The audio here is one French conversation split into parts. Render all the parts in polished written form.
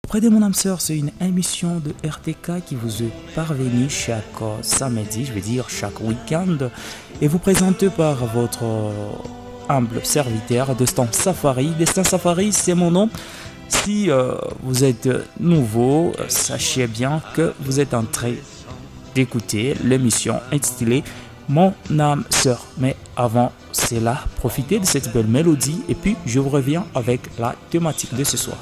Près de mon âme sœur, c'est une émission de RTK qui vous est parvenue chaque samedi, je vais dire chaque week-end, et vous présentée par votre humble serviteur Destin Safari. Destin Safari, c'est mon nom. Si vous êtes nouveau, sachez bien que vous êtes en train d'écouter l'émission intitulée Mon âme sœur. Mais avant cela, profitez de cette belle mélodie et puis je vous reviens avec la thématique de ce soir.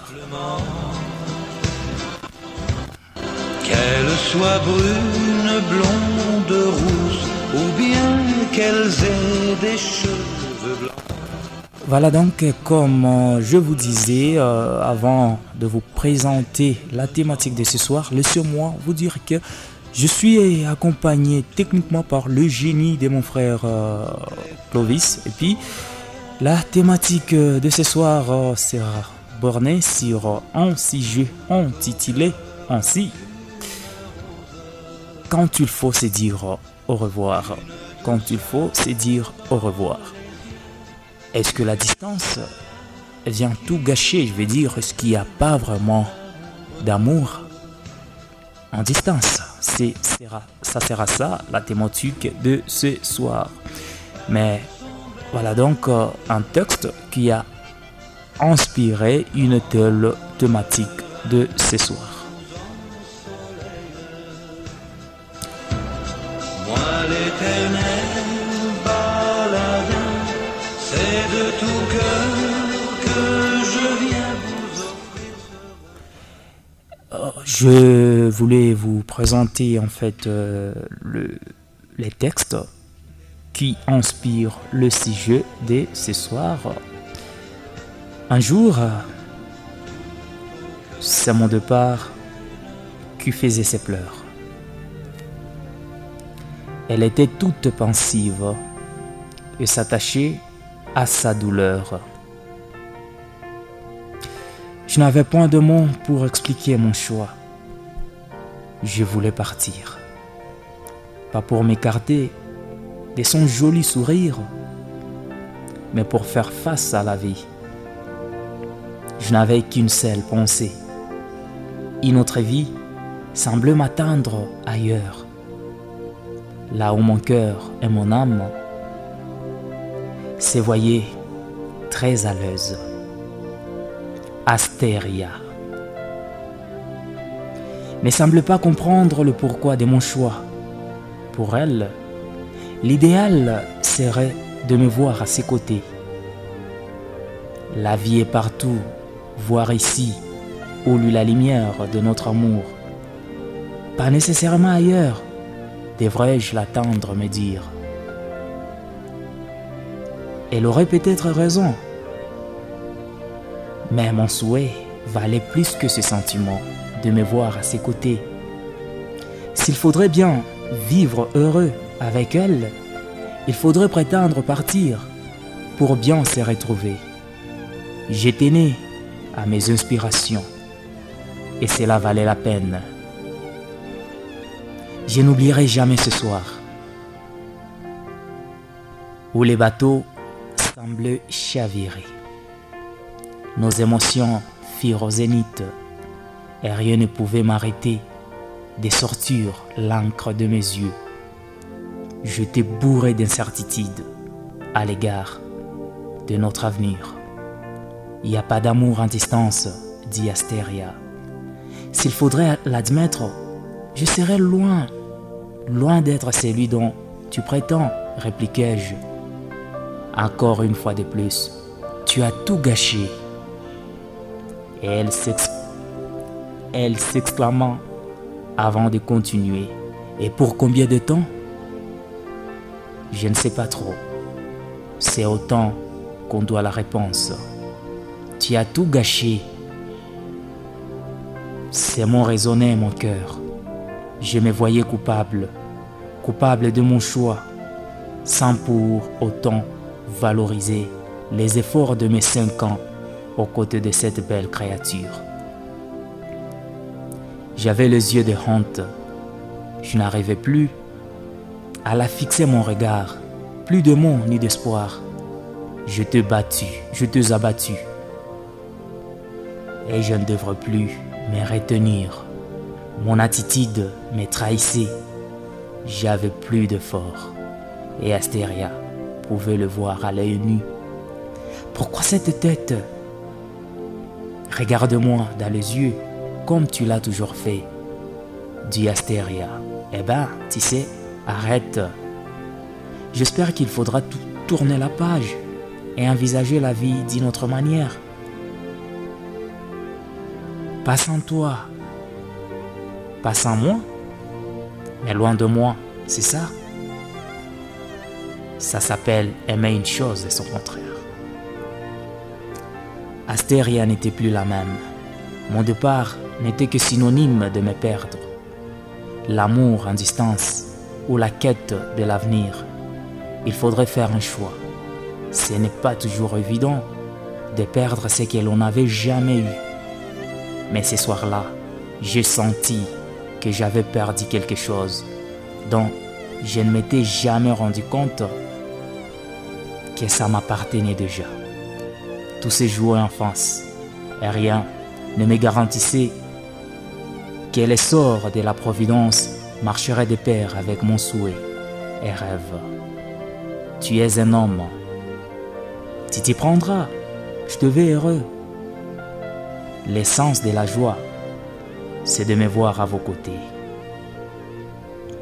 Qu'elles soient brunes, blondes, rousses, ou bien qu'elles aient des cheveux blancs. Voilà donc, comme je vous disais avant de vous présenter la thématique de ce soir, laissez-moi vous dire que je suis accompagné techniquement par le génie de mon frère Clovis. Et puis, la thématique de ce soir sera bornée sur un sujet intitulé ainsi. Quand il faut se dire au revoir. Quand il faut se dire au revoir. Est-ce que la distance vient tout gâcher? Je veux dire, est-ce qu'il n'y a pas vraiment d'amour en distance? Ça sera ça, la thématique de ce soir. Mais voilà donc un texte qui a inspiré une telle thématique de ce soir. Moi l'éternel baladin, c'est de tout cœur que je viens vous offrir. Je voulais vous présenter en fait les textes qui inspirent le sujet de ce soir. Un jour, c'est mon départ qui faisait ses pleurs. Elle était toute pensive et s'attachait à sa douleur. Je n'avais point de mots pour expliquer mon choix. Je voulais partir. Pas pour m'écarter de son joli sourire, mais pour faire face à la vie. Je n'avais qu'une seule pensée. Une autre vie semblait m'attendre ailleurs. Là où mon cœur et mon âme se voyaient très à l'aise. Astéria ne semble pas comprendre le pourquoi de mon choix. Pour elle, l'idéal serait de me voir à ses côtés. La vie est partout, voire ici, où lui la lumière de notre amour. Pas nécessairement ailleurs, devrais-je l'attendre me dire. Elle aurait peut-être raison. Mais mon souhait valait plus que ce sentiment de me voir à ses côtés. S'il faudrait bien vivre heureux avec elle, il faudrait prétendre partir pour bien se retrouver. J'étais né à mes inspirations et cela valait la peine. Je n'oublierai jamais ce soir où les bateaux semblaient chavirer. Nos émotions firent au zénith et rien ne pouvait m'arrêter de sortir l'encre de mes yeux. J'étais bourré d'incertitude à l'égard de notre avenir. Il n'y a pas d'amour en distance, dit Astéria. S'il faudrait l'admettre, je serais loin d'être celui dont tu prétends, répliquai-je. Encore une fois de plus, tu as tout gâché. Et elle s'exclama avant de continuer. Et pour combien de temps? Je ne sais pas trop. C'est au temps qu'on doit la réponse. Tu as tout gâché. C'est mon raisonner, mon cœur. Je me voyais coupable de mon choix, sans pour autant valoriser les efforts de mes 5 ans aux côtés de cette belle créature. J'avais les yeux de honte. Je n'arrivais plus à la fixer mon regard. Plus de mots ni d'espoir. Je t'ai abattu. Et je ne devrais plus me retenir. Mon attitude me trahissait. J'avais plus de force. Et Astéria pouvait le voir à l'œil nu. Pourquoi cette tête? Regarde-moi dans les yeux, comme tu l'as toujours fait, dit Astéria. Eh ben, tu sais, arrête. J'espère qu'il faudra tourner la page et envisager la vie d'une autre manière. Pas sans toi, pas sans moi, mais loin de moi, c'est ça. Ça s'appelle aimer une chose et son contraire. Astéria n'était plus la même. Mon départ n'était que synonyme de me perdre. L'amour en distance ou la quête de l'avenir. Il faudrait faire un choix. Ce n'est pas toujours évident de perdre ce que l'on n'avait jamais eu. Mais ce soir-là, j'ai senti que j'avais perdu quelque chose dont je ne m'étais jamais rendu compte que ça m'appartenait déjà. Tout s'est joué en face et rien ne me garantissait que les sorts de la Providence marcheraient de pair avec mon souhait et rêve. Tu es un homme. Tu t'y prendras. Je te veux heureux. L'essence de la joie, c'est de me voir à vos côtés.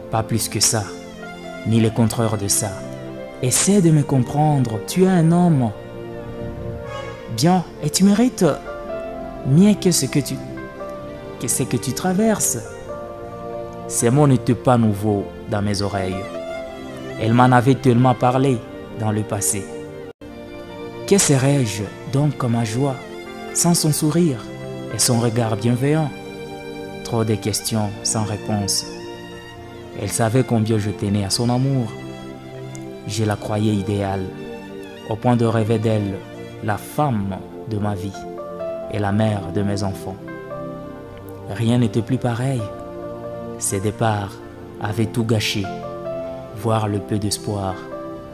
Pas plus que ça, ni le contraire de ça. Essaie de me comprendre. Tu es un homme. Bien, et tu mérites mieux que ce que tu traverses. Ces mots n'étaient pas nouveaux dans mes oreilles. Elle m'en avait tellement parlé dans le passé. Que serais-je donc comme ma joie sans son sourire et son regard bienveillant? Trop de questions sans réponse. Elle savait combien je tenais à son amour. Je la croyais idéale, au point de rêver d'elle, la femme de ma vie et la mère de mes enfants. Rien n'était plus pareil. Ses départs avaient tout gâché, voire le peu d'espoir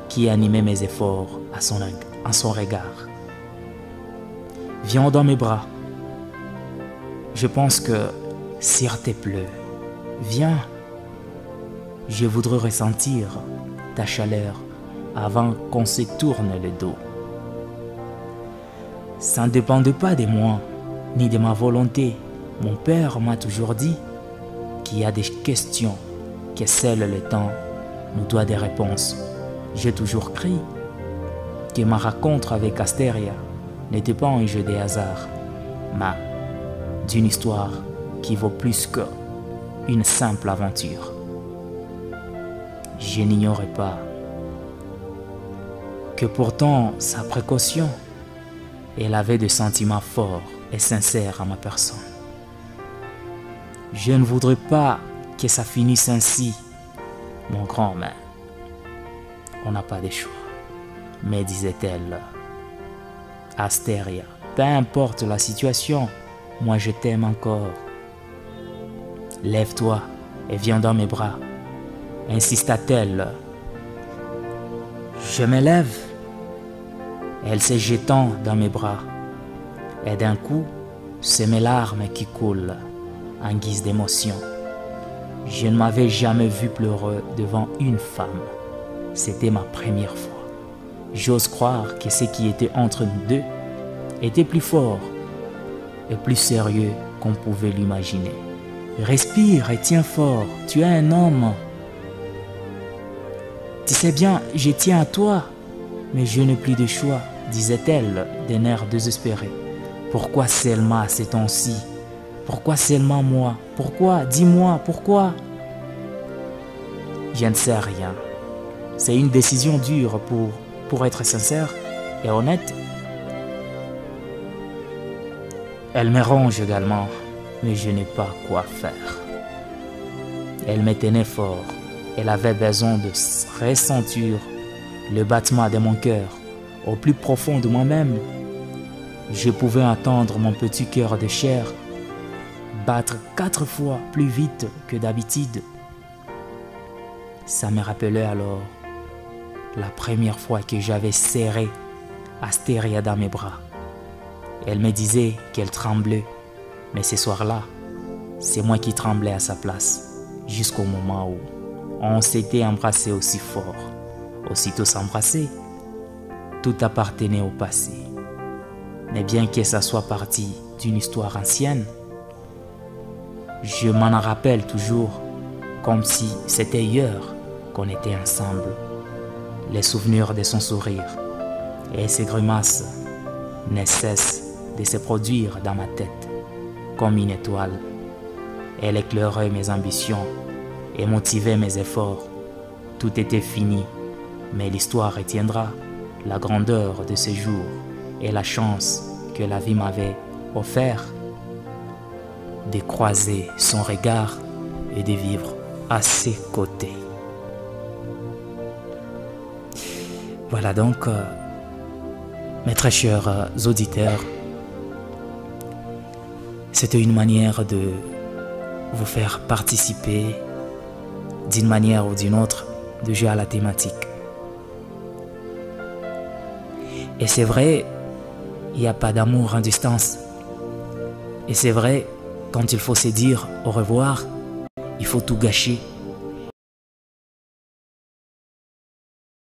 qui animait mes efforts à son regard. Viens dans mes bras. Je pense que s'il te plaît, viens. Je voudrais ressentir ta chaleur avant qu'on se tourne le dos. Ça ne dépendait pas de moi, ni de ma volonté. Mon père m'a toujours dit qu'il y a des questions que seul le temps nous doit des réponses. J'ai toujours cru que ma rencontre avec Astéria n'était pas un jeu de hasard, mais d'une histoire qui vaut plus qu'une simple aventure. Je n'ignorais pas que pourtant sa précaution, elle avait des sentiments forts et sincères à ma personne. Je ne voudrais pas que ça finisse ainsi, mon grand, mais on n'a pas de choix. Mais disait-elle, Astéria, peu importe la situation, moi je t'aime encore. Lève-toi et viens dans mes bras, insista-t-elle. Je me lève. Elle s'est jetant dans mes bras. Et d'un coup, c'est mes larmes qui coulent en guise d'émotion. Je ne m'avais jamais vu pleurer devant une femme. C'était ma première fois. J'ose croire que ce qui était entre nous deux était plus fort et plus sérieux qu'on pouvait l'imaginer. Respire et tiens fort, tu es un homme. Tu sais bien, je tiens à toi, mais je n'ai plus de choix, disait-elle d'un air désespéré. Pourquoi seulement à ces temps-ci? Pourquoi seulement moi? Pourquoi? Dis-moi, pourquoi? Je ne sais rien. C'est une décision dure pour être sincère et honnête. Elle me ronge également, mais je n'ai pas quoi faire. Elle me tenait fort. Elle avait besoin de ressentir le battement de mon cœur au plus profond de moi-même. Je pouvais entendre mon petit cœur de chair battre 4 fois plus vite que d'habitude. Ça me rappelait alors la première fois que j'avais serré Astéria dans mes bras. Elle me disait qu'elle tremblait Mais ce soir-là, c'est moi qui tremblais à sa place, jusqu'au moment où on s'était embrassé aussi fort. Aussitôt s'embrasser, tout appartenait au passé. Mais bien que ça soit parti d'une histoire ancienne, je m'en rappelle toujours comme si c'était hier qu'on était ensemble. Les souvenirs de son sourire et ses grimaces ne cessent de se produire dans ma tête comme une étoile. Elle éclairait mes ambitions et motivait mes efforts. Tout était fini, mais l'histoire retiendra la grandeur de ce jour et la chance que la vie m'avait offert de croiser son regard et de vivre à ses côtés. Voilà donc, mes très chers auditeurs, c'était une manière de vous faire participer d'une manière ou d'une autre de jouer à la thématique. Et c'est vrai, il n'y a pas d'amour en distance. Et c'est vrai, quand il faut se dire au revoir, il faut tout gâcher